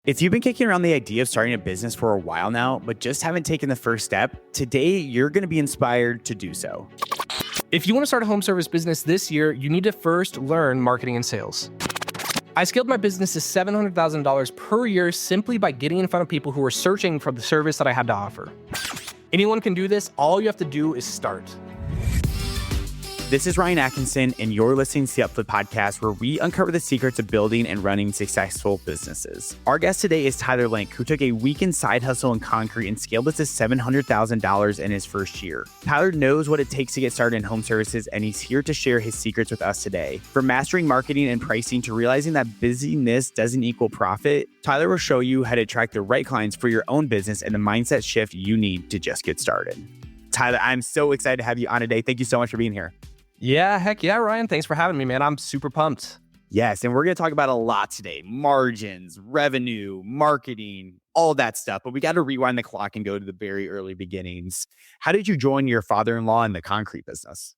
If you've been kicking around the idea of starting a business for a while now, but just haven't taken the first step, today you're going to be inspired to do so. If you want to start a home service business this year, you need to first learn marketing and sales. I scaled my business to $700,000 per year simply by getting in front of people who are searching for the service that I had to offer. Anyone can do this. All you have to do is start. This is Ryan Atkinson, and you're listening to the UpFlip Podcast, where we uncover the secrets of building and running successful businesses. Our guest today is Tyler Link, who took a weekend side hustle in concrete and scaled it to $700,000 in his first year. Tyler knows what it takes to get started in home services, and he's here to share his secrets with us today. From mastering marketing and pricing to realizing that busyness doesn't equal profit, Tyler will show you how to attract the right clients for your own business and the mindset shift you need to just get started. Tyler, I'm so excited to have you on today. Thank you so much for being here. Yeah, heck yeah, Ryan. Thanks for having me, man. I'm super pumped. Yes, and we're going to talk about a lot today. Margins, revenue, marketing, all that stuff. But we got to rewind the clock and go to the very early beginnings. How did you join your father-in-law in the concrete business?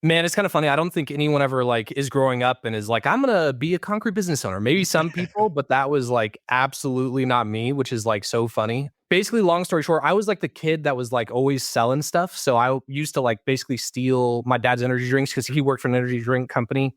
Man, it's kind of funny. I don't think anyone ever is growing up and is like, I'm going to be a concrete business owner. Maybe some people, but that was absolutely not me, which is so funny. Basically, long story short, I was the kid that was always selling stuff. So I used to basically steal my dad's energy drinks because he worked for an energy drink company.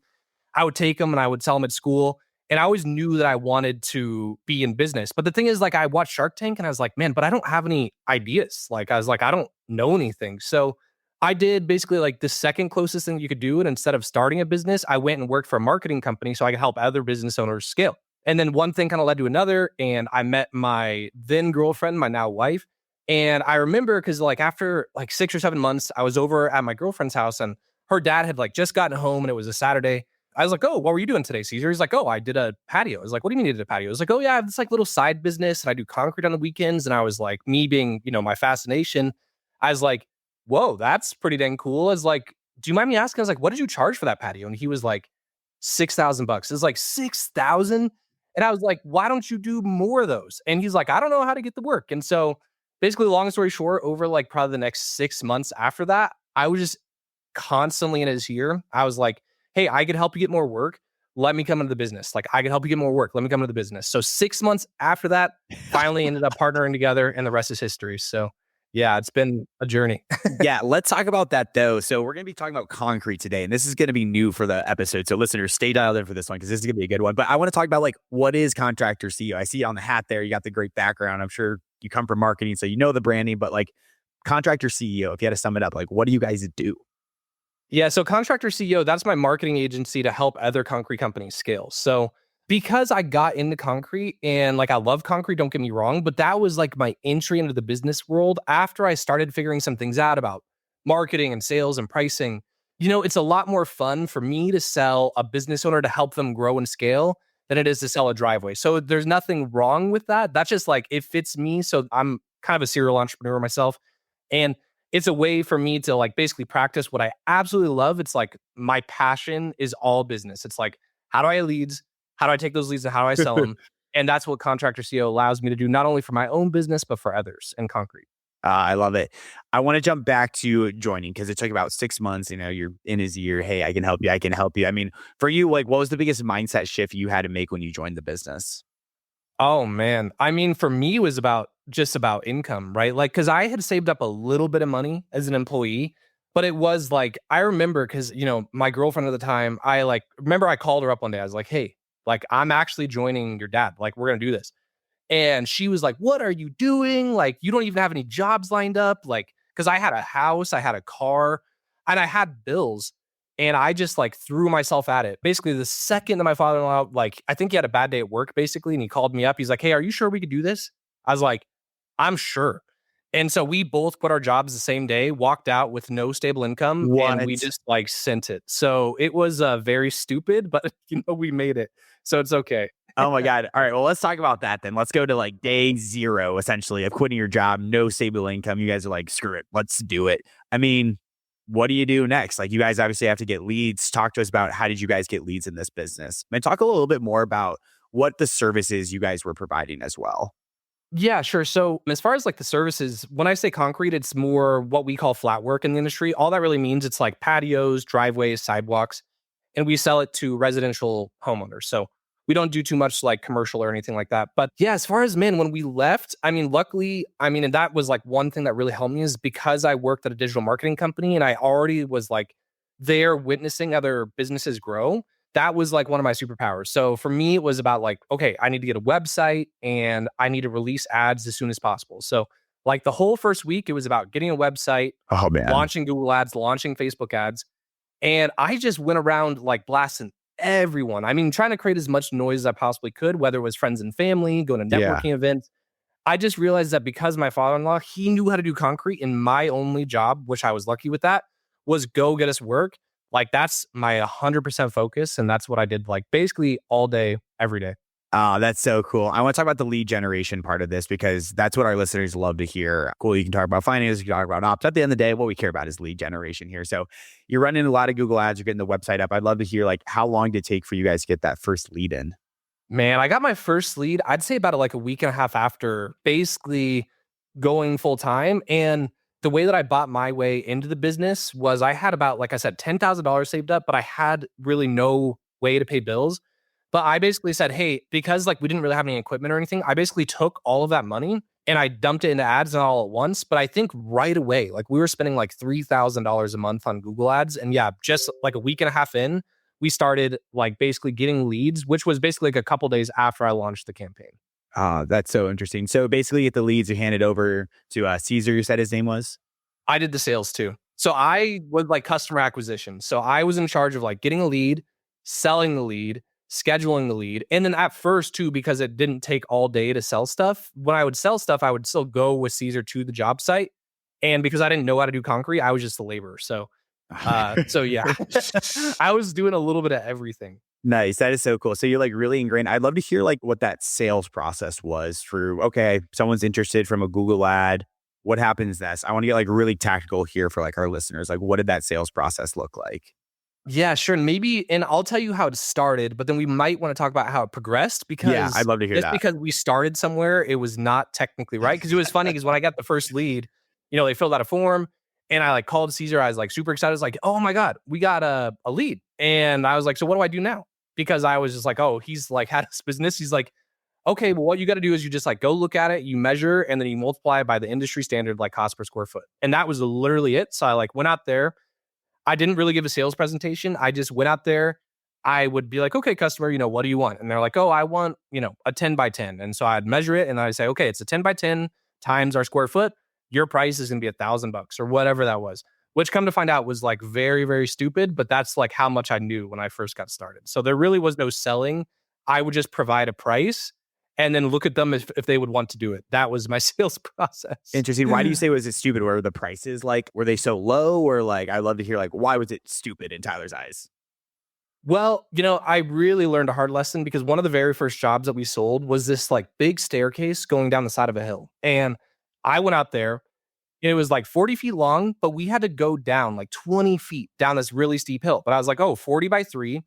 I would take them and I would sell them at school. And I always knew that I wanted to be in business. But the thing is, I watched Shark Tank and I was like, man, but I don't have any ideas. I don't know anything. So I did basically the second closest thing you could do. And instead of starting a business, I went and worked for a marketing company so I could help other business owners scale. And then one thing kind of led to another. And I met my then girlfriend, my now wife. And I remember because after 6 or 7 months, I was over at my girlfriend's house and her dad had just gotten home and it was a Saturday. I was like, oh, what were you doing today, Caesar? He's like, oh, I did a patio. I was like, what do you mean you did a patio? I was like, oh yeah, I have this little side business and I do concrete on the weekends. And I was like, me being, my fascination, I was like, whoa, that's pretty dang cool. I was like, do you mind me asking? I was like, what did you charge for that patio? And he was like, $6,000. It was like 6,000. And I was like, why don't you do more of those? And he's like, I don't know how to get the work. And so basically, long story short, over probably the next 6 months after that, I was just constantly in his ear. I was like, hey, I could help you get more work. Let me come into the business. I could help you get more work. Let me come into the business. So 6 months after that, finally ended up partnering together and the rest is history. So yeah, it's been a journey. Yeah, let's talk about that though. So we're going to be talking about concrete today, and this is going to be new for the episode. So listeners, stay dialed in for this one because this is going to be a good one. But I want to talk about what is contractor CEO? I see it on the hat there. You got the great background. I'm sure you come from marketing, so you know the branding, but contractor CEO, if you had to sum it up, what do you guys do? Yeah, so Contractor CEO, that's my marketing agency to help other concrete companies scale. So because I got into concrete and I love concrete, don't get me wrong, but that was my entry into the business world after I started figuring some things out about marketing and sales and pricing. It's a lot more fun for me to sell a business owner to help them grow and scale than it is to sell a driveway. So there's nothing wrong with that. That's just it fits me. So I'm kind of a serial entrepreneur myself. And it's a way for me to basically practice what I absolutely love. It's my passion is all business. It's how do I get leads? How do I take those leads and how do I sell them? And that's what Contractor CEO allows me to do, not only for my own business, but for others in concrete. I love it. I want to jump back to joining because it took about 6 months. You're in his ear. Hey, I can help you. I can help you. I mean, for you, what was the biggest mindset shift you had to make when you joined the business? Oh, man. I mean, for me, it was just about income, right? Because I had saved up a little bit of money as an employee, but it was I remember because, my girlfriend at the time, I remember I called her up one day. I was like, hey, I'm actually joining your dad. We're going to do this. And she was like, what are you doing? You don't even have any jobs lined up. Because I had a house, I had a car, and I had bills. And I just threw myself at it. Basically, the second that my father-in-law, I think he had a bad day at work, basically. And he called me up. He's like, hey, are you sure we could do this? I was like, I'm sure. And so we both quit our jobs the same day, walked out with no stable income, and we just sent it. So it was very stupid, but we made it. So it's okay. Oh my God. All right. Well, let's talk about that then. Let's go to day 0, essentially, of quitting your job, no stable income. You guys are like, screw it. Let's do it. I mean, what do you do next? You guys obviously have to get leads. Talk to us about how did you guys get leads in this business? And talk a little bit more about what the services you guys were providing as well. Yeah, sure. So as far as the services, when I say concrete, it's more what we call flat work in the industry. All that really means it's patios, driveways, sidewalks, and we sell it to residential homeowners. So We don't do too much like commercial or anything like that. But yeah, as far as man, when we left, I mean, luckily, I mean, and that was like one thing that really helped me is because I worked at a digital marketing company and I already was like there witnessing other businesses grow. That was like one of my superpowers. So for me, it was about like, okay, I need to get a website and I need to release ads as soon as possible. So like the whole first week, it was about getting a website, Oh man. launching Google ads, launching Facebook ads. And I just went around like blasting everyone. I mean, trying to create as much noise as I possibly could, whether it was friends and family, going to Yeah. networking events. I just realized that because my father-in-law, he knew how to do concrete, and my only job, which I was lucky with that, was go get us work. Like that's my 100% focus. And that's what I did like basically all day, every day. Oh, that's so cool. I want to talk about the lead generation part of this because that's what our listeners love to hear. Cool. You can talk about finance, you can talk about ops. At the end of the day, what we care about is lead generation here. So you're running a lot of Google ads, you're getting the website up. I'd love to hear like how long did it take for you guys to get that first lead in? Man, I got my first lead, I'd say about like a week and a half after basically going full time. And the way that I bought my way into the business was I had about, like I said, $10,000 saved up, but I had really no way to pay bills. But I basically said, hey, because like we didn't really have any equipment or anything, I basically took all of that money and I dumped it into ads and all at once. But I think right away, like we were spending like $3,000 a month on Google ads. And yeah, just like a week and a half in, we started like basically getting leads, which was basically like a couple days after I launched the campaign. That's so interesting. So basically, get the leads, you hand it over to Caesar, you said his name was? I did the sales too. So I was like customer acquisition. So I was in charge of like getting a lead, selling the lead, scheduling the lead. And then at first too, because it didn't take all day to sell stuff, when I would sell stuff, I would still go with Caesar to the job site. And because I didn't know how to do concrete, I was just the laborer. So yeah, I was doing a little bit of everything. Nice. That is so cool. So you're like really ingrained. I'd love to hear like what that sales process was through, okay, someone's interested from a Google ad. What happens next? I want to get like really tactical here for like our listeners. Like what did that sales process look like? Yeah, sure. And maybe, and I'll tell you how it started, but then we might want to talk about how it progressed Yeah, because I'd love to hear just that. because we started somewhere, it was not technically right. Because it was funny because when I got the first lead, they filled out a form and I like called Caesar. I was like super excited. I was like, oh my God, we got a lead. And I was like, so what do I do now? Because I was just like, oh, he's like had this business. He's like, okay, well, what you got to do is you just like go look at it, you measure, and then you multiply it by the industry standard, like cost per square foot. And that was literally it. So I like went out there. I didn't really give a sales presentation. I just went out there. I would be like, okay, customer, what do you want? And they're like, oh, I want, a 10 by 10. And so I'd measure it and I'd say, okay, it's a 10 by 10 times our square foot. Your price is going to be $1,000 or whatever that was, which come to find out was like very, very stupid. But that's like how much I knew when I first got started. So there really was no selling. I would just provide a price and then look at them if they would want to do it. That was my sales process. Interesting. Why do you say was it stupid? Were the prices like, were they so low or like, I'd love to hear like, why was it stupid in Tyler's eyes? Well, I really learned a hard lesson because one of the very first jobs that we sold was this like big staircase going down the side of a hill. And I went out there. It was like 40 feet long, but we had to go down like 20 feet down this really steep hill. But I was like, oh, 40 by 3.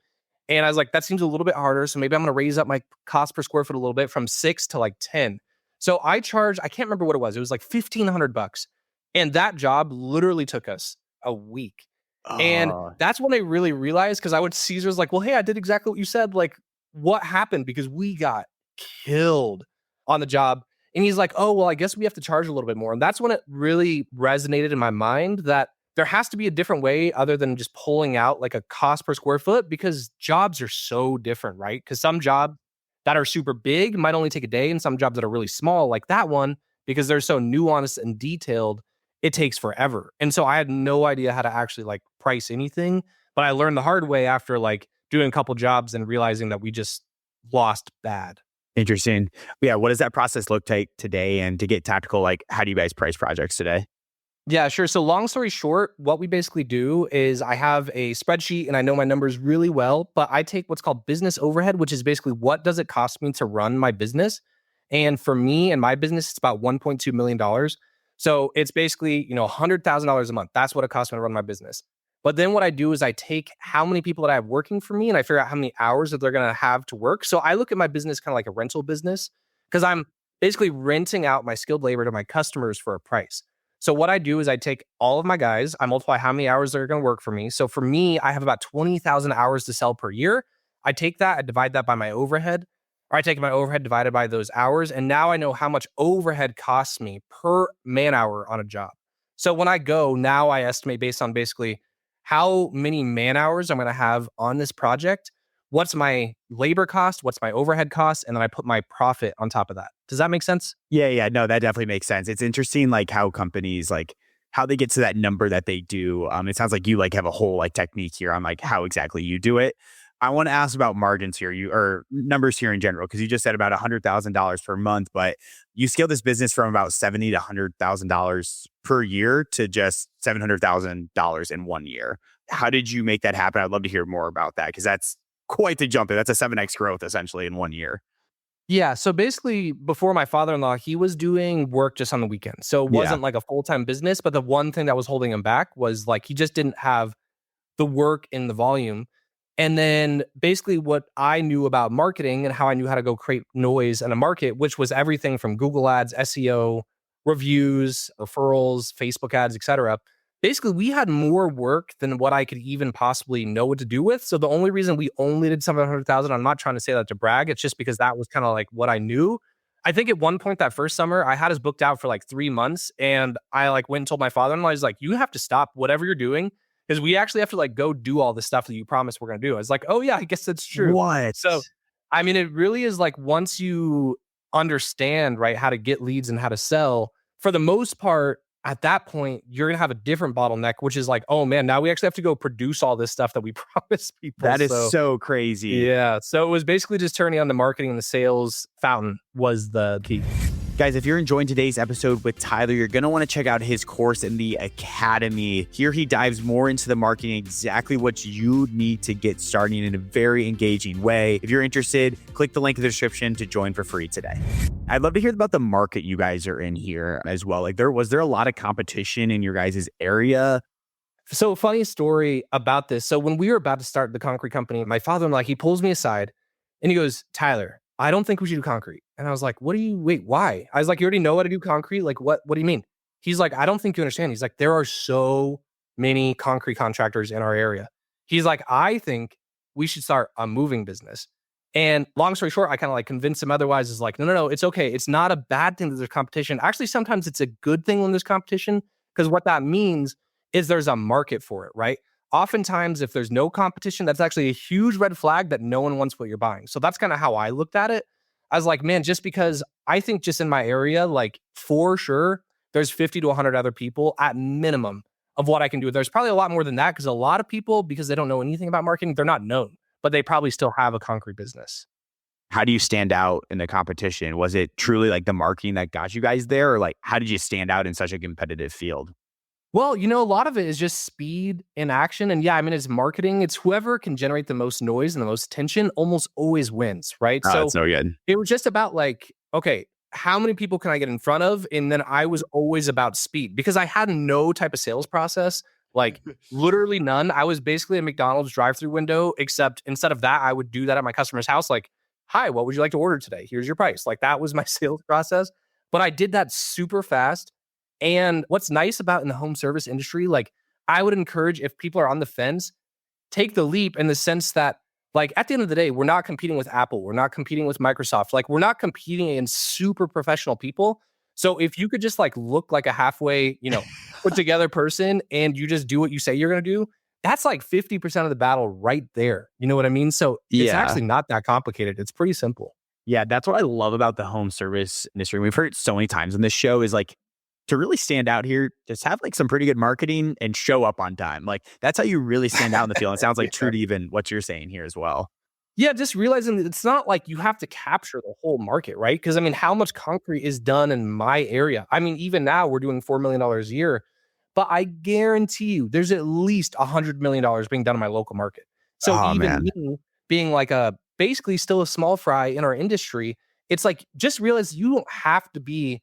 And I was like, that seems a little bit harder. So maybe I'm going to raise up my cost per square foot a little bit from 6 to like 10. So I can't remember what it was. It was like $1,500. And that job literally took us a week. And Oh, that's when I really realized, because Caesar's like, well, hey, I did exactly what you said. Like, what happened? Because we got killed on the job. And he's like, oh, well, I guess we have to charge a little bit more. And that's when it really resonated in my mind that there has to be a different way other than just pulling out like a cost per square foot, because jobs are so different, right? Because some jobs that are super big might only take a day, and some jobs that are really small, like that one, because they're so nuanced and detailed, it takes forever. And so I had no idea how to actually like price anything, but I learned the hard way after like doing a couple jobs and realizing that we just lost bad. interesting. Yeah. What does that process look like today? And to get tactical, like how do you guys price projects today? Yeah, sure. So long story short, what we basically do is I have a spreadsheet and I know my numbers really well, but I take what's called business overhead, which is basically what does it cost me to run my business? And for me and my business, it's about $1.2 million. So it's basically, $100,000 a month. That's what it costs me to run my business. But then what I do is I take how many people that I have working for me and I figure out how many hours that they're going to have to work. So I look at my business kind of like a rental business because I'm basically renting out my skilled labor to my customers for a price. So what I do is I take all of my guys, I multiply how many hours they're going to work for me. So for me, I have about 20,000 hours to sell per year. I take that, I divide that by my overhead, or I take my overhead divided by those hours. And now I know how much overhead costs me per man hour on a job. So when I go, now I estimate based on basically how many man hours I'm going to have on this project, what's my labor cost, what's my overhead cost, and then I put my profit on top of that. Does that make sense? Yeah, no, that definitely makes sense. It's interesting, like how companies like how they get to that number that they do. It sounds like you like have a whole like technique here on like how exactly you do it. I want to ask about margins here, you or numbers here in general, because you just said about $100,000 per month, but you scaled this business from about $70,000 to $100,000 per year to just $700,000 in 1 year. How did you make that happen? I'd love to hear more about that because that's quite the jump. That's a 7x growth essentially in 1 year. Yeah. So basically, before my father-in-law, he was doing work just on the weekend. So it Yeah. wasn't like a full-time business, but the one thing that was holding him back was like he just didn't have the work in the volume. And then basically what I knew about marketing and how I knew how to go create noise in a market, which was everything from Google ads, SEO, reviews, referrals, Facebook ads, etc. Basically, we had more work than what I could even possibly know what to do with. So the only reason we only did 700,000, I'm not trying to say that to brag. It's just because that was kind of like what I knew. I think at one point that first summer, I had us booked out for like 3 months, and I like went and told my father-in-law, he's like, "You have to stop whatever you're doing because we actually have to like go do all the stuff that you promised we're going to do." I was like, "Oh yeah, I guess that's true." What? So, I mean, it really is like once you understand, right, how to get leads and how to sell, for the most part, at that point, you're going to have a different bottleneck, which is like, oh man, now we actually have to go produce all this stuff that we promised people. That is So, so crazy. yeah. So it was basically just turning on the marketing and the sales fountain was the key. Guys, if you're enjoying today's episode with Tyler, you're going to want to check out his course in the Academy. Here he dives more into the marketing, exactly what you need to get starting in a very engaging way. If you're interested, click the link in the description to join for free today. I'd love to hear about the market you guys are in here as well. Like was there a lot of competition in your guys' area? So funny story about this. So when we were about to start the concrete company, my father-in-law, he pulls me aside and he goes, "Tyler, I don't think we should do concrete." And I was like, wait, why? I was like, "You already know how to do concrete? Like, what do you mean?" He's like, "I don't think you understand." He's like, "There are so many concrete contractors in our area." He's like, "I think we should start a moving business." And long story short, I kind of like convinced him otherwise. Is like, no, it's okay. It's not a bad thing that there's competition. Actually, sometimes it's a good thing when there's competition, because what that means is there's a market for it, right? Oftentimes, if there's no competition, that's actually a huge red flag that no one wants what you're buying. So that's kind of how I looked at it. I was like, man, just because I think just in my area, like for sure, there's 50 to 100 other people at minimum of what I can do. There's probably a lot more than that because a lot of people, because they don't know anything about marketing, they're not known, but they probably still have a concrete business. How do you stand out in the competition? Was it truly like the marketing that got you guys there? Or like, how did you stand out in such a competitive field? Well, a lot of it is just speed and action. And yeah, I mean, it's marketing. It's whoever can generate the most noise and the most attention almost always wins, right? Oh, So that's so good. it was just about like, okay, how many people can I get in front of? And then I was always about speed because I had no type of sales process, like literally none. I was basically a McDonald's drive-through window, except instead of that, I would do that at my customer's house. Like, "Hi, what would you like to order today? Here's your price." Like that was my sales process. But I did that super fast. And what's nice about in the home service industry, like I would encourage if people are on the fence, take the leap in the sense that, like, at the end of the day, we're not competing with Apple. We're not competing with Microsoft. Like, we're not competing against super professional people. So if you could just like look like a halfway, put together person and you just do what you say you're going to do, that's like 50% of the battle right there. You know what I mean? So it's Yeah. actually not that complicated. It's pretty simple. Yeah, that's what I love about the home service industry. We've heard it so many times on this show is like to really stand out here, just have like some pretty good marketing and show up on time. Like that's how you really stand out in the field. It sounds like true to even what you're saying here as well. Yeah, just realizing that it's not like you have to capture the whole market, right? Because I mean, how much concrete is done in my area? I mean, even now we're doing $4 million a year, but I guarantee you there's at least $100 million being done in my local market. So Oh even man. me being like basically still a small fry in our industry, it's like just realize you don't have to be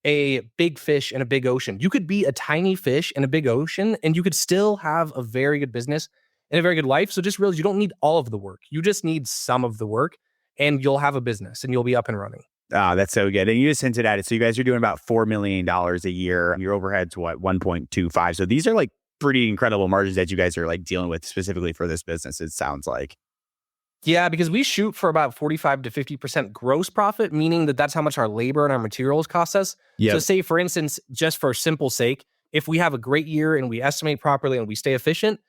a big fish in a big ocean. You could be a tiny fish in a big ocean and you could still have a very good business and a very good life. So just realize you don't need all of the work. You just need some of the work and you'll have a business and you'll be up and running. That's so good. And you just hinted at it. So you guys are doing about $4 million a year. Your overhead's what, 1.25. So these are like pretty incredible margins that you guys are like dealing with specifically for this business, it sounds like. Yeah, because we shoot for about 45 to 50% gross profit, meaning that that's how much our labor and our materials cost us. So Yep. say, for instance, just for simple sake, if we have a great year and we estimate properly and we stay efficient,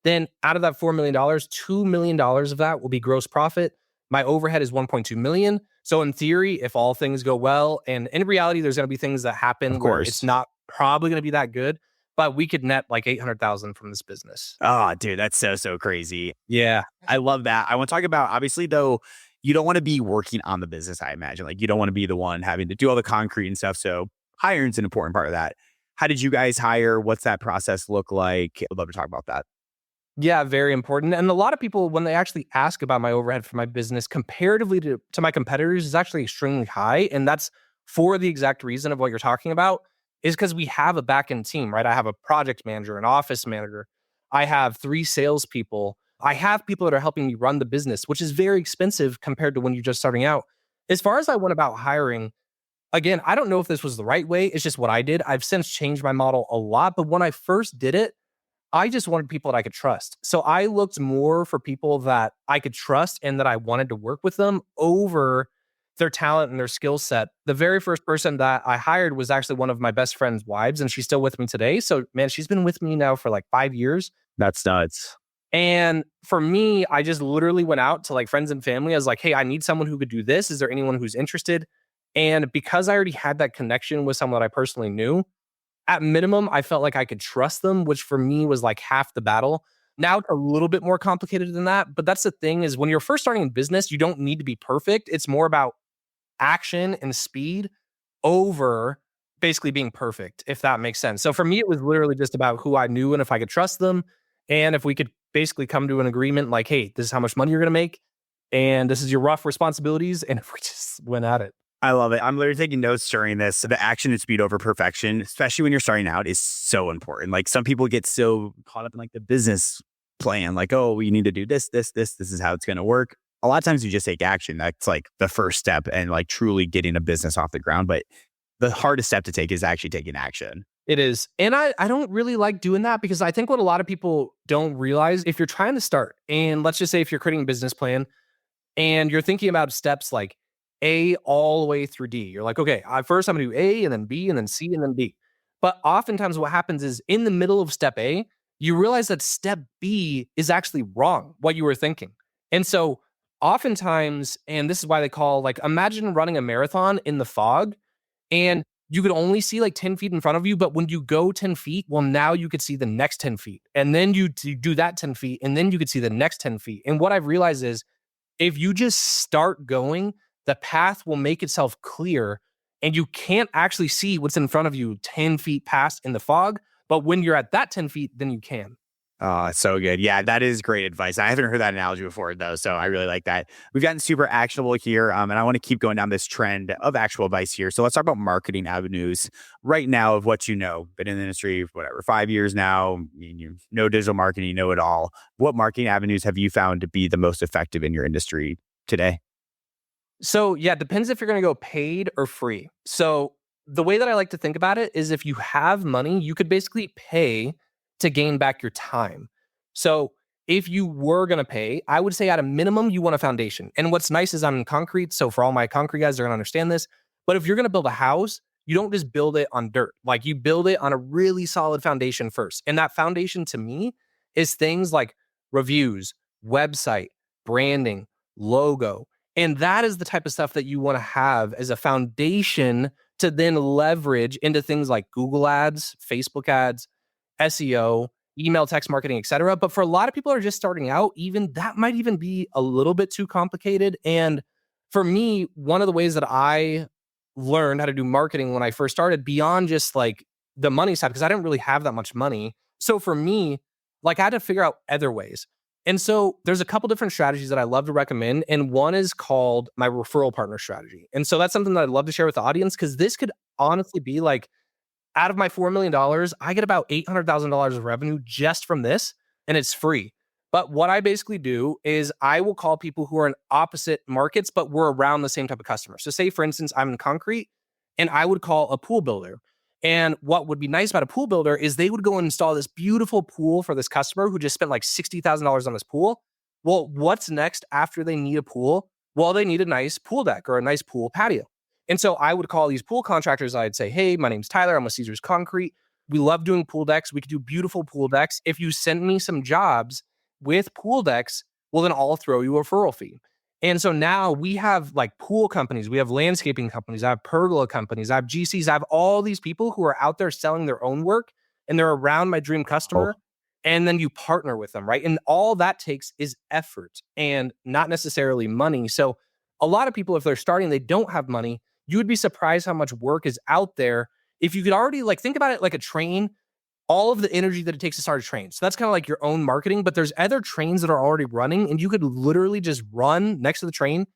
then out of that $4 million, $2 million of that will be gross profit. My overhead is 1.2 million. So in theory, if all things go well, and in reality, there's going to be things that Of happen where it's course. not probably going to be that good, but we could net like 800,000 from this business. Oh, dude, that's so crazy. Yeah. I love that. I want to talk about, obviously, though, you don't want to be working on the business, I imagine. Like, you don't want to be the one having to do all the concrete and stuff. So hiring's an important part of that. How did you guys hire? What's that process look like? I'd love to talk about that. Yeah, very important. And a lot of people, when they actually ask about my overhead for my business, comparatively to my competitors, is actually extremely high. And that's for the exact reason of what you're talking about, is because we have a back-end team, right? I have a project manager, an office manager. I have 3 salespeople. I have people that are helping me run the business, which is very expensive compared to when you're just starting out. As far as I went about hiring, again, I don't know if this was the right way. It's just what I did. I've since changed my model a lot. But when I first did it, I just wanted people that I could trust. So I looked more for people that I could trust and that I wanted to work with them over their talent and their skill set. The very first person that I hired was actually one of my best friend's wives, and she's still with me today. So, man, she's been with me now for like 5 years. That's nuts. And for me, I just literally went out to like friends and family. I was like, hey, I need someone who could do this. Is there anyone who's interested? And because I already had that connection with someone that I personally knew, at minimum, I felt like I could trust them, which for me was like half the battle. Now it's a little bit more complicated than that. But that's the thing, is when you're first starting in business, you don't need to be perfect. It's more about action and speed over basically being perfect, if that makes sense. So for me, it was literally just about who I knew and if I could trust them. And if we could basically come to an agreement like, hey, this is how much money you're going to make. And this is your rough responsibilities. And if we just went at it. I love it. I'm literally taking notes during this. The action and speed over perfection, especially when you're starting out, is so important. Like, some people get so caught up in like the business plan, like, oh, we need to do this is how it's going to work. A lot of times you just take action. That's like the first step and like truly getting a business off the ground. But the hardest step to take is actually taking action. It is. And I don't really like doing that, because I think what a lot of people don't realize, if you're trying to start, and let's just say if you're creating a business plan and you're thinking about steps like A all the way through D, you're like, okay, first I'm going to do A and then B and then C and then D. But oftentimes what happens is in the middle of step A, you realize that step B is actually wrong, what you were thinking. And so oftentimes, and this is why they call, like, imagine running a marathon in the fog and you could only see like 10 feet in front of you. But when you go 10 feet, well, now you could see the next 10 feet. And then you do that 10 feet, and then you could see the next 10 feet. And what I've realized is if you just start going, the path will make itself clear and you can't actually see what's in front of you 10 feet past in the fog. But when you're at that 10 feet, then you can. Oh, so good. Yeah, that is great advice. I haven't heard that analogy before, though, so I really like that. We've gotten super actionable here, and I want to keep going down this trend of actual advice here. So let's talk about marketing avenues right now of what you know. Been in the industry for whatever, 5 years now. You know digital marketing, you know it all. What marketing avenues have you found to be the most effective in your industry today? So yeah, it depends if you're going to go paid or free. So the way that I like to think about it is if you have money, you could basically pay to gain back your time. So if you were going to pay, I would say at a minimum, you want a foundation. And what's nice is I'm in concrete. So for all my concrete guys, they're going to understand this. But if you're going to build a house, you don't just build it on dirt. Like, you build it on a really solid foundation first. And that foundation to me is things like reviews, website, branding, logo. And that is the type of stuff that you want to have as a foundation to then leverage into things like Google ads, Facebook ads, SEO, email, text marketing, etc. But for a lot of people who are just starting out, even that might even be a little bit too complicated. And for me, one of the ways that I learned how to do marketing when I first started, beyond just like the money side, because I didn't really have that much money. So for me, like, I had to figure out other ways. And so there's a couple different strategies that I love to recommend. And one is called my referral partner strategy. And so that's something that I'd love to share with the audience, because this could honestly be like, out of my $4 million, I get about $800,000 of revenue just from this, and it's free. But what I basically do is I will call people who are in opposite markets, but we're around the same type of customer. So say, for instance, I'm in concrete, and I would call a pool builder. And what would be nice about a pool builder is they would go and install this beautiful pool for this customer who just spent like $60,000 on this pool. Well, what's next after they need a pool? Well, they need a nice pool deck or a nice pool patio. And so I would call these pool contractors. I'd say, hey, my name's Tyler. I'm with Caesars Concrete. We love doing pool decks. We could do beautiful pool decks. If you send me some jobs with pool decks, well, then I'll throw you a referral fee. And so now we have like pool companies, we have landscaping companies, I have pergola companies, I have GCs, I have all these people who are out there selling their own work and they're around my dream customer. And then you partner with them, right? And all that takes is effort and not necessarily money. So a lot of people, if they're starting, they don't have money. You would be surprised how much work is out there. If you could already like think about it like a train, all of the energy that it takes to start a train. So that's kind of like your own marketing, but there's other trains that are already running and you could literally just run next to the train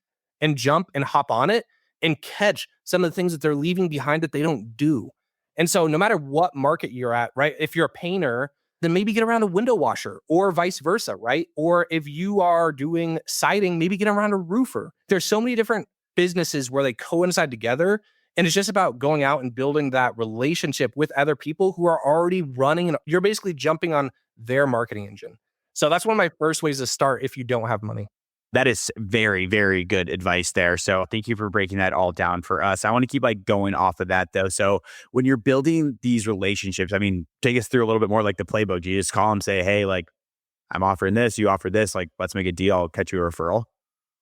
and jump and hop on it and catch some of the things that they're leaving behind that they don't do. And so no matter what market you're at, right? If you're a painter, then maybe get around a window washer or vice versa, right? Or if you are doing siding, maybe get around a roofer. There's so many different businesses where they coincide together. And it's just about going out and building that relationship with other people who are already running. And you're basically jumping on their marketing engine. So that's one of my first ways to start if you don't have money. That is very, very good advice there. So thank you for breaking that all down for us. I want to keep like going off of that though. So when you're building these relationships, I mean, take us through a little bit more like the playbook. Do you just call them, say, hey, like I'm offering this, you offer this, like let's make a deal. I'll catch you a referral.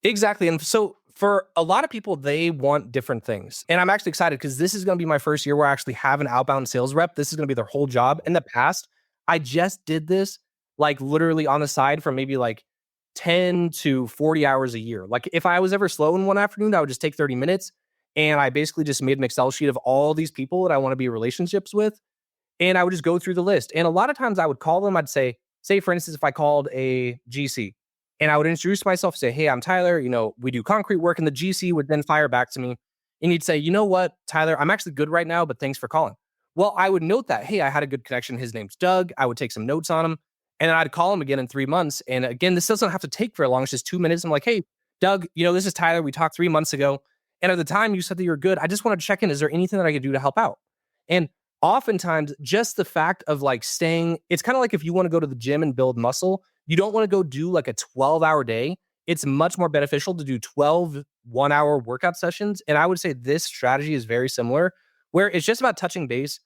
Exactly. And so for a lot of people, they want different things. And I'm actually excited because this is going to be my first year where I actually have an outbound sales rep. This is going to be their whole job. In the past, I just did this like literally on the side for maybe like 10 to 40 hours a year. Like if I was ever slow in one afternoon, I would just take 30 minutes and I basically just made an Excel sheet of all these people that I want to be in relationships with. And I would just go through the list. And a lot of times I would call them. I'd say for instance, if I called a GC and I would introduce myself, say, hey, I'm Tyler. You know, we do concrete work, and the GC would then fire back to me. And you'd say, you know what, Tyler, I'm actually good right now, but thanks for calling. Well, I would note that, hey, I had a good connection. His name's Doug. I would take some notes on him. And then I'd call him again in 3 months. And again, this doesn't have to take very long. It's just 2 minutes. I'm like, hey, Doug, you know, this is Tyler. We talked 3 months ago. And at the time you said that you're good. I just want to check in. Is there anything that I could do to help out? And oftentimes just the fact of like staying, it's kind of like if you want to go to the gym and build muscle, you don't want to go do like a 12-hour day. It's much more beneficial to do 12 1-hour workout sessions. And I would say this strategy is very similar, where it's just about touching base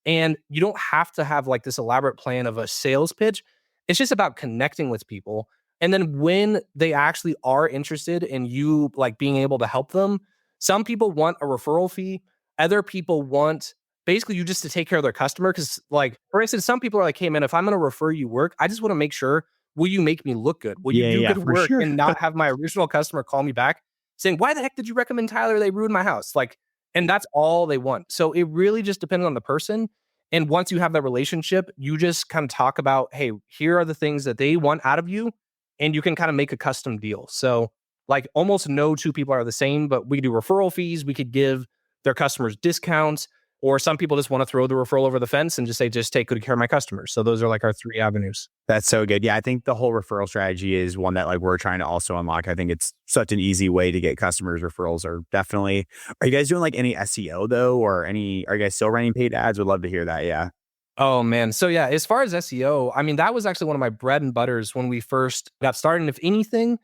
and you don't have to have like this elaborate plan of a sales pitch. It's just about connecting with people. And then when they actually are interested in you like being able to help them, some people want a referral fee. Other people want basically you just to take care of their customer. Cause like, for instance, some people are like, hey man, if I'm going to refer you work, I just want to make sure, will you make me look good? Will you do good work sure. and not have my original customer call me back saying, why the heck did you recommend Tyler? They ruined my house. Like, and that's all they want. So it really just depends on the person. And once you have that relationship, you just kind of talk about, hey, here are the things that they want out of you. And you can kind of make a custom deal. So like almost no two people are the same, but we do referral fees. We could give their customers discounts, or some people just want to throw the referral over the fence and just say, just take good care of my customers. So those are like our 3 avenues. That's so good. Yeah, I think the whole referral strategy is one that like we're trying to also unlock. I think it's such an easy way to get customers. Referrals are definitely. Are you guys doing like any SEO though, or any? Are you guys still running paid ads? Would love to hear that. Yeah. Oh man. So yeah, as far as SEO, I mean, that was actually one of my bread and butters when we first got started. And if anything,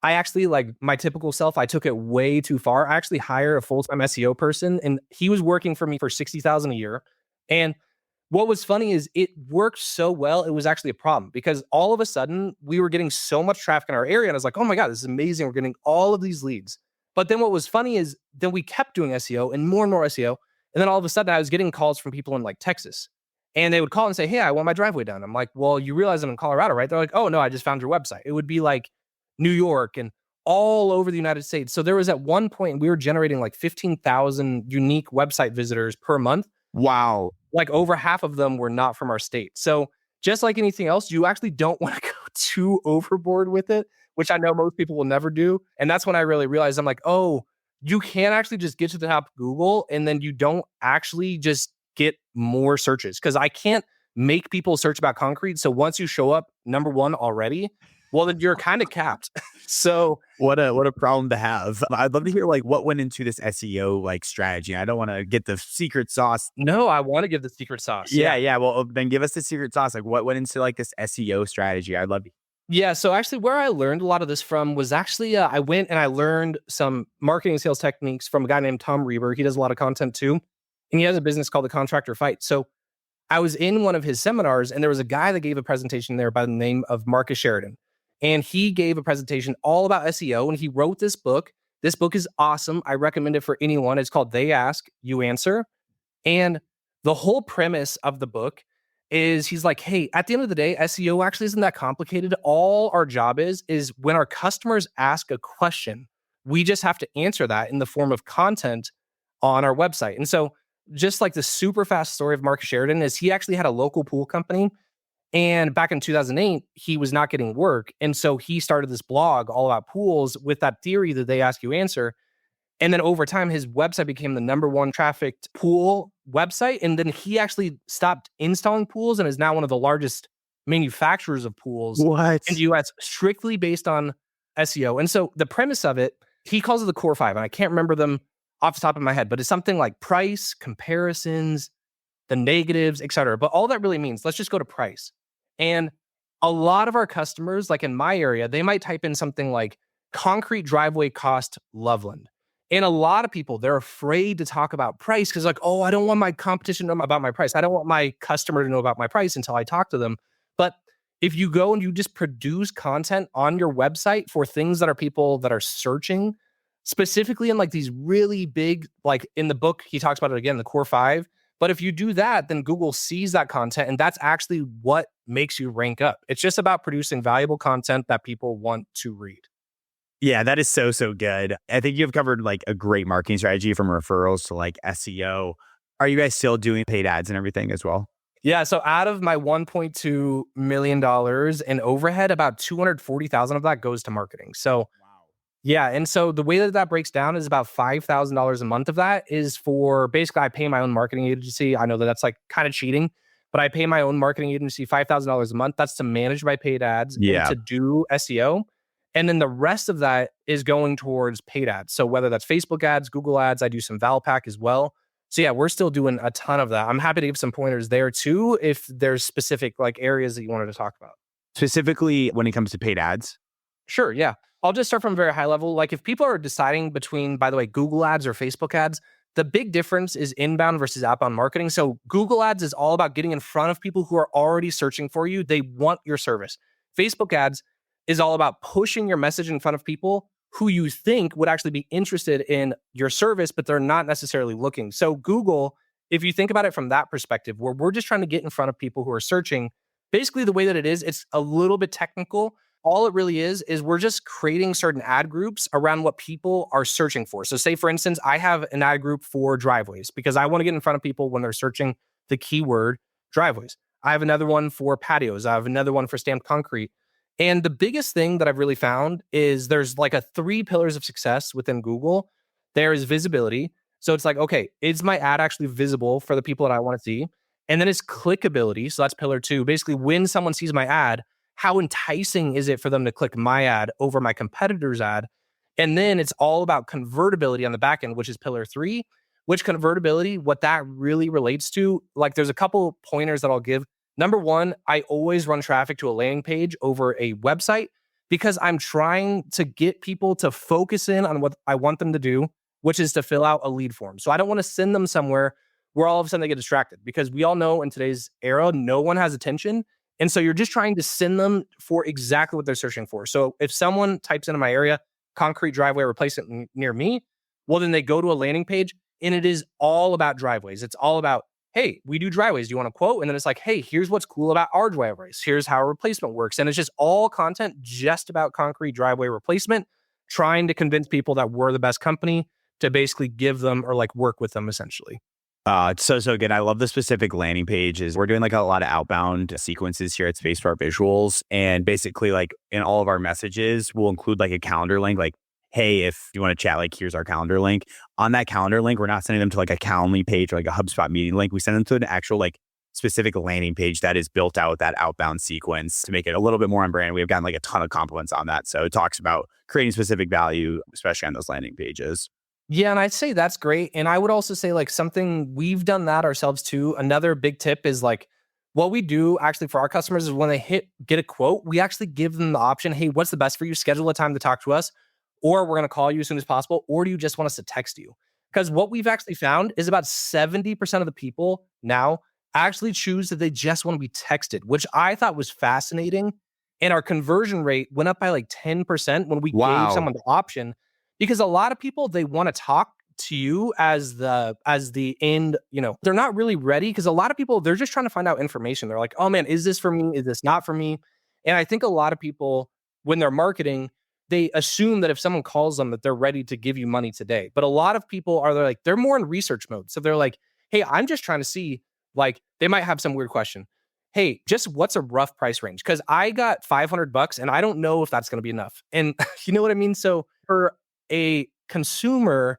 I actually like my typical self, I took it way too far. I actually hired a full-time SEO person and he was working for me for $60,000 a year. And what was funny is it worked so well, it was actually a problem because all of a sudden we were getting so much traffic in our area. And I was like, oh my God, this is amazing. We're getting all of these leads. But then what was funny is then we kept doing SEO and more SEO. And then all of a sudden I was getting calls from people in like Texas. And they would call and say, hey, I want my driveway done. I'm like, well, you realize I'm in Colorado, right? They're like, oh no, I just found your website. It would be like New York and all over the United States. So there was at one point we were generating like 15,000 unique website visitors per month. Wow. Like over half of them were not from our state. So just like anything else, you actually don't want to go too overboard with it, which I know most people will never do. And that's when I really realized I'm like, oh, you can actually just get to the top of Google and then you don't actually just get more searches because I can't make people search about concrete. So once you show up number one already, well, then you're kind of capped. So what a problem to have. I'd love to hear like what went into this SEO like strategy. I don't want to get the secret sauce. No, I want to give the secret sauce. Yeah. Well, then give us the secret sauce. Like what went into like this SEO strategy? I'd love to. Yeah, so actually where I learned a lot of this from was actually I went and I learned some marketing and sales techniques from a guy named Tom Reber. He does a lot of content too. And he has a business called the Contractor Fight. So I was in one of his seminars and there was a guy that gave a presentation there by the name of Marcus Sheridan. And he gave a presentation all about SEO and he wrote this book. This book is awesome. I recommend it for anyone. It's called They Ask, You Answer. And the whole premise of the book is he's like, hey, at the end of the day, SEO actually isn't that complicated. All our job is when our customers ask a question, we just have to answer that in the form of content on our website. And so just like the super fast story of Marcus Sheridan is he actually had a local pool company. And back in 2008, he was not getting work. And so he started this blog all about pools with that theory that they ask you answer. And then over time, his website became the number one trafficked pool website. And then he actually stopped installing pools and is now one of the largest manufacturers of pools What? in the US, strictly based on SEO. And so the premise of it, he calls it the core five. And I can't remember them off the top of my head, but it's something like price, comparisons, the negatives, et cetera. But all that really means, let's just go to price. And a lot of our customers, like in my area, they might type in something like concrete driveway cost Loveland. And a lot of people, they're afraid to talk about price because like, oh, I don't want my competition to know about my price. I don't want my customer to know about my price until I talk to them. But if you go and you just produce content on your website for things that are people that are searching, specifically in like these really big, like in the book, he talks about it again, the core five. But if you do that, then Google sees that content and that's actually what makes you rank up. It's just about producing valuable content that people want to read. Yeah, that is so, so good. I think you've covered like a great marketing strategy from referrals to like SEO. Are you guys still doing paid ads and everything as well? Yeah, so out of my $1.2 million in overhead, about 240,000 of that goes to marketing. So yeah, and so the way that that breaks down is about $5,000 a month of that is for basically I pay my own marketing agency. I know that that's like kind of cheating, but I pay my own marketing agency $5,000 a month. That's to manage my paid ads and to do SEO. And then the rest of that is going towards paid ads. So whether that's Facebook ads, Google ads, I do some Valpak as well. So yeah, we're still doing a ton of that. I'm happy to give some pointers there too, if there's specific like areas that you wanted to talk about. Specifically when it comes to paid ads? Sure, yeah. I'll just start from a very high level. Like if people are deciding between, by the way, Google ads or Facebook ads, the big difference is inbound versus outbound marketing. So Google ads is all about getting in front of people who are already searching for you. They want your service. Facebook ads is all about pushing your message in front of people who you think would actually be interested in your service, but they're not necessarily looking. So Google, if you think about it from that perspective, where we're just trying to get in front of people who are searching, basically the way that it is, it's a little bit technical. All it really is we're just creating certain ad groups around what people are searching for. So say, for instance, I have an ad group for driveways because I want to get in front of people when they're searching the keyword driveways. I have another one for patios. I have another one for stamped concrete. And the biggest thing that I've really found is there's like a 3 pillars of success within Google. There is visibility. So it's like, okay, is my ad actually visible for the people that I want to see? And then it's clickability. So that's pillar 2. Basically, when someone sees my ad, how enticing is it for them to click my ad over my competitor's ad? And then it's all about convertibility on the back end, which is pillar 3, which convertibility, what that really relates to, like there's a couple pointers that I'll give. Number 1, I always run traffic to a landing page over a website because I'm trying to get people to focus in on what I want them to do, which is to fill out a lead form. So I don't want to send them somewhere where all of a sudden they get distracted because we all know in today's era, no one has attention. And so you're just trying to send them for exactly what they're searching for. So if someone types into my area, concrete driveway replacement near me, well, then they go to a landing page and it is all about driveways. It's all about, hey, we do driveways. Do you want a quote? And then it's like, hey, here's what's cool about our driveways. Here's how a replacement works. And it's just all content just about concrete driveway replacement, trying to convince people that we're the best company to basically give them or like work with them essentially. It's so, so good. I love the specific landing pages. We're doing like a lot of outbound sequences here at Space for our visuals. And basically like in all of our messages, we'll include like a calendar link, like, hey, if you want to chat, like here's our calendar link. On that calendar link, we're not sending them to like a Calendly page or like a HubSpot meeting link. We send them to an actual like specific landing page that is built out with that outbound sequence to make it a little bit more on brand. We've gotten like a ton of compliments on that. So it talks about creating specific value, especially on those landing pages. Yeah, and I'd say that's great. And I would also say like something we've done that ourselves too. Another big tip is like What we do actually for our customers is when they get a quote, we actually give them the option, hey, what's the best for you? Schedule a time to talk to us, or we're going to call you as soon as possible, or do you just want us to text you? Because what we've actually found is about 70% of the people now actually choose that they just want to be texted, which I thought was fascinating. And our conversion rate went up by like 10% when we gave Wow. someone the option, because a lot of people, they want to talk to you as the end, they're not really ready, because a lot of people, they're just trying to find out information. They're like, oh man, is this for me? Is this not for me? And I think a lot of people, when they're marketing, they assume that if someone calls them that they're ready to give you money today. But a lot of people they're more in research mode. So they're like, hey, I'm just trying to see, like, they might have some weird question. Hey, just what's a rough price range? Because I got $500 and I don't know if that's going to be enough. And you know what I mean? So for a consumer,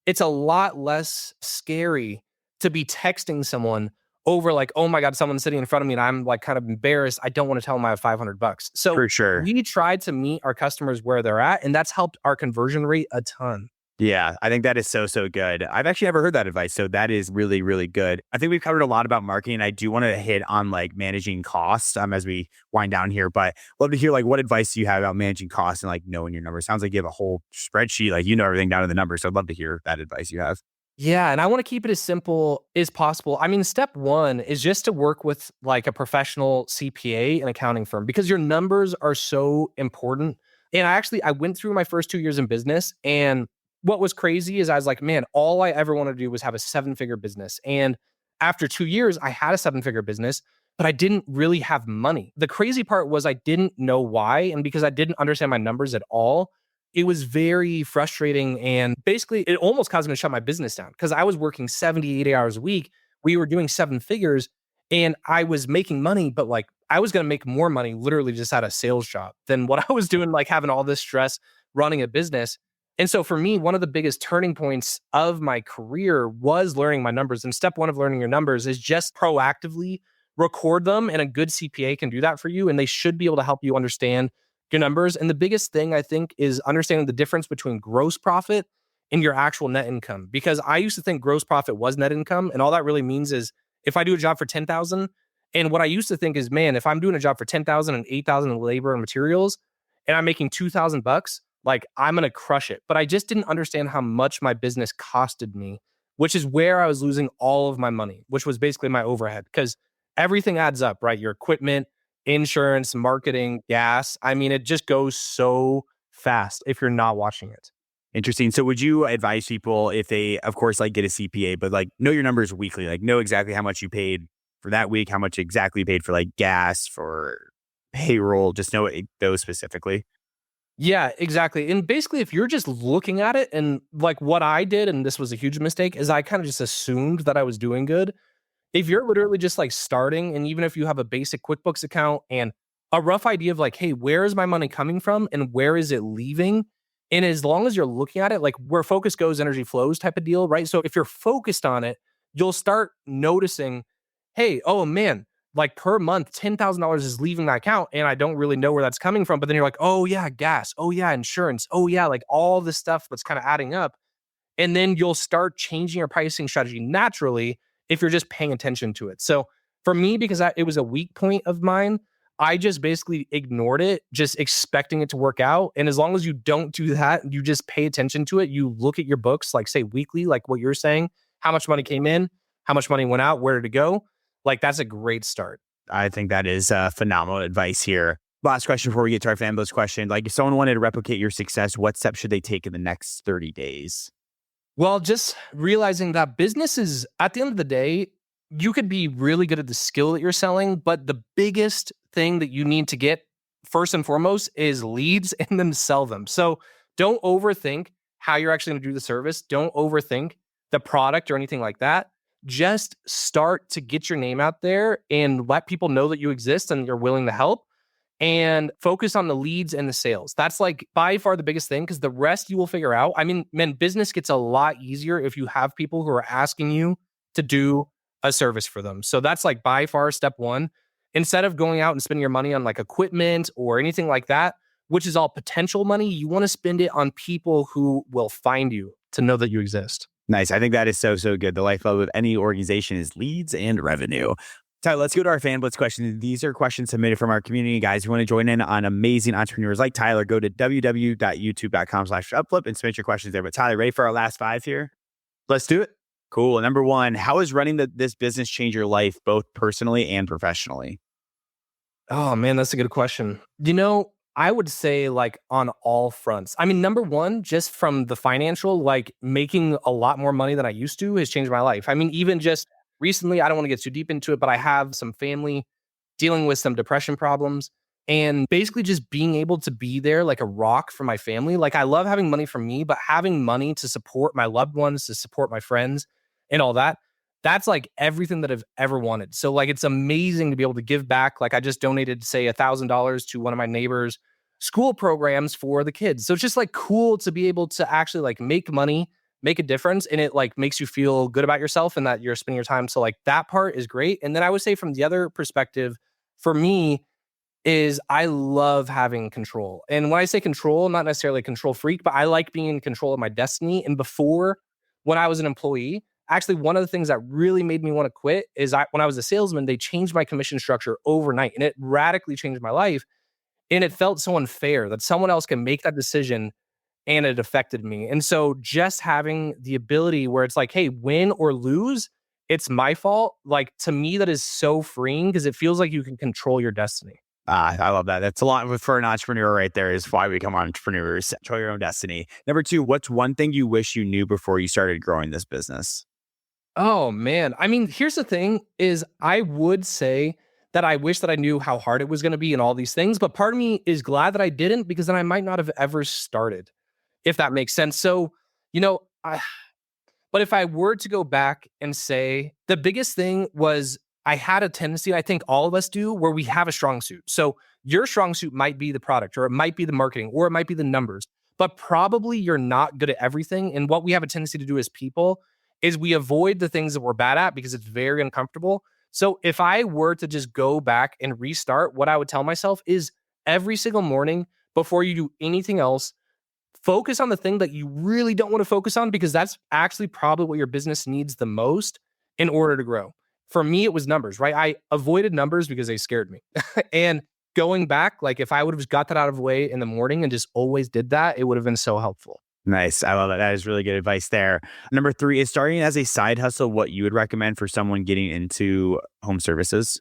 it's a lot less scary to be texting someone over like, oh my God, someone's sitting in front of me and I'm like kind of embarrassed. I don't want to tell them I have $500. So For sure. we tried to meet our customers where they're at, and that's helped our conversion rate a ton. Yeah, I think that is so, so good. I've actually never heard that advice. So that is really, really good. I think we've covered a lot about marketing. I do want to hit on like managing costs as we wind down here, but love to hear like what advice do you have about managing costs and like knowing your numbers? Sounds like you have a whole spreadsheet, like you know everything down to the numbers. So I'd love to hear that advice you have. Yeah, and I want to keep it as simple as possible. I mean, step one is just to work with like a professional CPA and accounting firm, because your numbers are so important. And I went through my first 2 years in business, and what was crazy is I was like, man, all I ever wanted to do was have a 7-figure business. And after 2 years, I had a 7-figure business, but I didn't really have money. The crazy part was I didn't know why. And because I didn't understand my numbers at all, it was very frustrating. And basically, it almost caused me to shut my business down, because I was working 70, 80 hours a week. We were doing 7 figures and I was making money, but like I was going to make more money literally just at a sales job than what I was doing, like having all this stress running a business. And so for me, one of the biggest turning points of my career was learning my numbers. And step one of learning your numbers is just proactively record them. And a good CPA can do that for you. And they should be able to help you understand your numbers. And the biggest thing I think is understanding the difference between gross profit and your actual net income. Because I used to think gross profit was net income. And all that really means is if I do a job for 10,000, and what I used to think is, man, if I'm doing a job for 10,000 and 8,000 in labor and materials, and I'm making $2,000, like I'm going to crush it. But I just didn't understand how much my business costed me, which is where I was losing all of my money, which was basically my overhead, because everything adds up, right? Your equipment, insurance, marketing, gas. I mean, it just goes so fast if you're not watching it. Interesting. So would you advise people if they, of course, like get a CPA, but like know your numbers weekly, like know exactly how much you paid for that week, how much exactly you paid for like gas, for payroll, just know those specifically? Yeah, exactly. And basically, if you're just looking at it, and like what I did, and this was a huge mistake, is I kind of just assumed that I was doing good. If you're literally just like starting, and even if you have a basic QuickBooks account and a rough idea of like, hey, where is my money coming from and where is it leaving? And as long as you're looking at it, like where focus goes, energy flows type of deal, right? So if you're focused on it, you'll start noticing, hey, oh man, like per month, $10,000 is leaving my account and I don't really know where that's coming from. But then you're like, oh yeah, gas. Oh yeah, insurance. Oh yeah, like all this stuff that's kind of adding up. And then you'll start changing your pricing strategy naturally if you're just paying attention to it. So for me, because it was a weak point of mine, I just basically ignored it, just expecting it to work out. And as long as you don't do that, you just pay attention to it. You look at your books, like say weekly, like what you're saying, how much money came in, how much money went out, where did it go? Like that's a great start. I think that is phenomenal advice here. Last question before we get to our fan base question. Like if someone wanted to replicate your success, what steps should they take in the next 30 days? Well, just realizing that business is, at the end of the day, you could be really good at the skill that you're selling, but the biggest thing that you need to get first and foremost is leads and then sell them. So don't overthink how you're actually going to do the service. Don't overthink the product or anything like that. Just start to get your name out there and let people know that you exist and you're willing to help, and focus on the leads and the sales. That's like by far the biggest thing, because the rest you will figure out. I mean, man, business gets a lot easier if you have people who are asking you to do a service for them. So that's like by far step one. Instead of going out and spending your money on like equipment or anything like that, which is all potential money, you want to spend it on people who will find you to know that you exist. Nice. I think that is so, so good. The lifeblood of any organization is leads and revenue. Tyler, let's go to our fan blitz questions. These are questions submitted from our community, guys. If you want to join in on amazing entrepreneurs like Tyler, go to www.youtube.com/upflip and submit your questions there. But Tyler, ready for our last 5 here? Let's do it. Cool. Number 1, how has running this business changed your life, both personally and professionally? Oh man, that's a good question. I would say like on all fronts. I mean, number one, just from the financial, like making a lot more money than I used to has changed my life. I mean, even just recently, I don't want to get too deep into it, but I have some family dealing with some depression problems and basically just being able to be there like a rock for my family. Like I love having money for me, but having money to support my loved ones, to support my friends and all that. That's like everything that I've ever wanted. So like it's amazing to be able to give back. Like I just donated, say, $1,000 to one of my neighbors' school programs for the kids. So it's just like cool to be able to actually like make money, make a difference, and it like makes you feel good about yourself and that you're spending your time. So like that part is great. And then I would say from the other perspective, for me, is I love having control. And when I say control, not necessarily a control freak, but I like being in control of my destiny. And before, when I was an employee, actually one of the things that really made me want to quit is when I was a salesman, they changed my commission structure overnight and it radically changed my life. And it felt so unfair that someone else can make that decision and it affected me. And so just having the ability where it's like, hey, win or lose, it's my fault. Like to me, that is so freeing because it feels like you can control your destiny. I love that. That's a lot for an entrepreneur right there is why we become entrepreneurs. Control your own destiny. Number 2, what's one thing you wish you knew before you started growing this business? Oh man. I mean, here's the thing is I would say that I wish that I knew how hard it was going to be and all these things, but part of me is glad that I didn't because then I might not have ever started, if that makes sense. So, you know, but if I were to go back and say the biggest thing was I had a tendency, I think all of us do, where we have a strong suit. So your strong suit might be the product or it might be the marketing or it might be the numbers, but probably you're not good at everything. And what we have a tendency to do as people is we avoid the things that we're bad at because it's very uncomfortable. So if I were to just go back and restart, what I would tell myself is every single morning before you do anything else, focus on the thing that you really don't want to focus on because that's actually probably what your business needs the most in order to grow. For me, it was numbers, right? I avoided numbers because they scared me. And going back, like if I would have just got that out of the way in the morning and just always did that, it would have been so helpful. Nice. I love that. That is really good advice there. Number 3 is starting as a side hustle what you would recommend for someone getting into home services?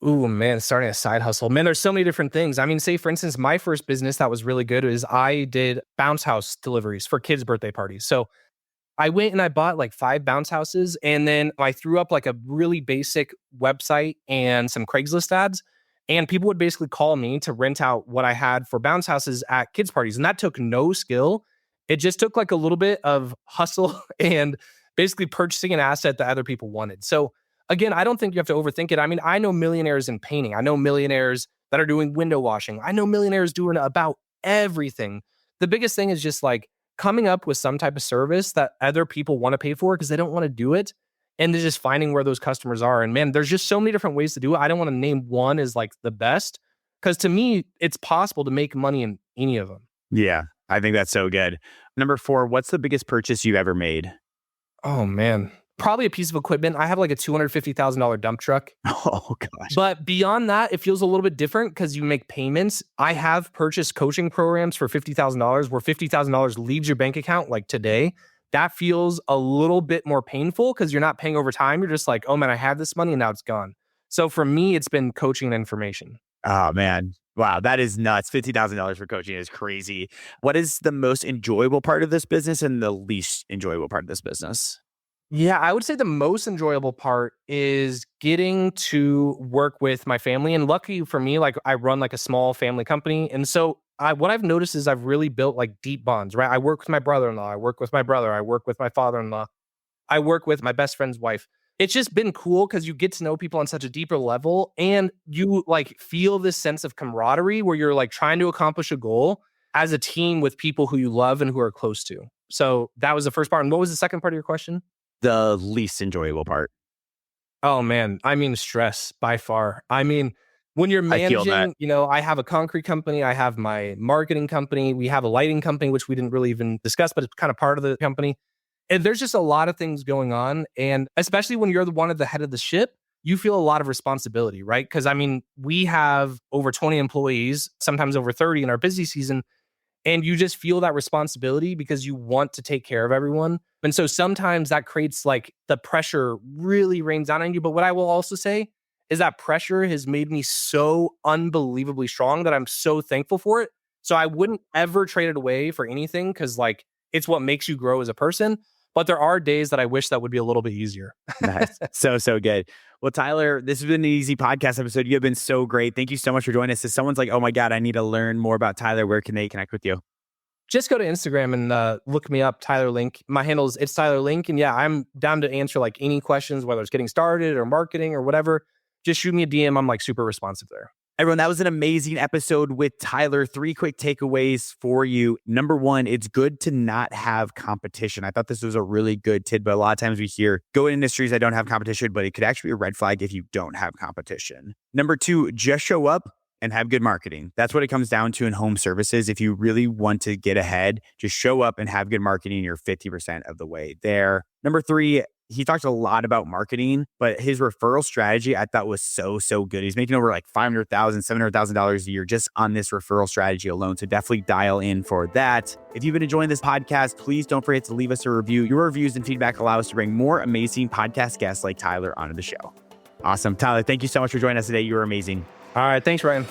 Ooh, man, starting a side hustle. Man, there's so many different things. I mean, say, for instance, my first business that was really good is I did bounce house deliveries for kids' birthday parties. So I went and I bought like 5 bounce houses and then I threw up like a really basic website and some Craigslist ads. And people would basically call me to rent out what I had for bounce houses at kids' parties. And that took no skill. It just took like a little bit of hustle and basically purchasing an asset that other people wanted. So again, I don't think you have to overthink it. I mean, I know millionaires in painting. I know millionaires that are doing window washing. I know millionaires doing about everything. The biggest thing is just like coming up with some type of service that other people want to pay for because they don't want to do it. And they're just finding where those customers are. And man, there's just so many different ways to do it. I don't want to name one as like the best because to me, it's possible to make money in any of them. Yeah, I think that's so good. Number 4, what's the biggest purchase you've ever made? Oh man, probably a piece of equipment. I have like a $250,000 dump truck. Oh gosh. But beyond that, it feels a little bit different because you make payments. I have purchased coaching programs for $50,000 where $50,000 leaves your bank account like today. That feels a little bit more painful because you're not paying over time. You're just like, oh man, I had this money and now it's gone. So for me, it's been coaching and information. Oh man. Wow, that is nuts. $50,000 for coaching is crazy. What is the most enjoyable part of this business and the least enjoyable part of this business? Yeah, I would say the most enjoyable part is getting to work with my family. And lucky for me, like I run like a small family company. And so what I've noticed is I've really built like deep bonds, right? I work with my brother-in-law. I work with my brother. I work with my father-in-law. I work with my best friend's wife. It's just been cool because you get to know people on such a deeper level and you like feel this sense of camaraderie where you're like trying to accomplish a goal as a team with people who you love and who are close to. So that was the first part. And what was the second part of your question? The least enjoyable part. Oh man, I mean stress by far. I mean, when you're I feel that. managing, I have a concrete company, I have my marketing company, we have a lighting company, which we didn't really even discuss, but it's kind of part of the company. And there's just a lot of things going on. And especially when you're the one at the head of the ship, you feel a lot of responsibility, right? Because I mean, we have over 20 employees, sometimes over 30 in our busy season. And you just feel that responsibility because you want to take care of everyone. And so sometimes that creates like the pressure really rains down on you. But what I will also say is that pressure has made me so unbelievably strong that I'm so thankful for it. So I wouldn't ever trade it away for anything because like it's what makes you grow as a person. But there are days that I wish that would be a little bit easier. Nice. So good. Well, Tyler, this has been an easy podcast episode. You have been so great. Thank you so much for joining us. If someone's like, oh my God, I need to learn more about Tyler, where can they connect with you? Just go to Instagram and look me up, Tyler Link. My handle is It's Tyler Link. And yeah, I'm down to answer like any questions, whether it's getting started or marketing or whatever. Just shoot me a DM. I'm like super responsive there. Everyone, that was an amazing episode with Tyler. 3 quick takeaways for you. Number 1, it's good to not have competition. I thought this was a really good tidbit. A lot of times we hear, go in industries that don't have competition, but it could actually be a red flag if you don't have competition. Number 2, just show up and have good marketing. That's what it comes down to in home services. If you really want to get ahead, just show up and have good marketing. You're 50% of the way there. Number 3, he talked a lot about marketing, but his referral strategy I thought was so good. He's making over like $500,000, $700,000 a year just on this referral strategy alone. So definitely dial in for that. If you've been enjoying this podcast, please don't forget to leave us a review. Your reviews and feedback allow us to bring more amazing podcast guests like Tyler onto the show. Awesome. Tyler, thank you so much for joining us today. You were amazing. All right. Thanks, Ryan.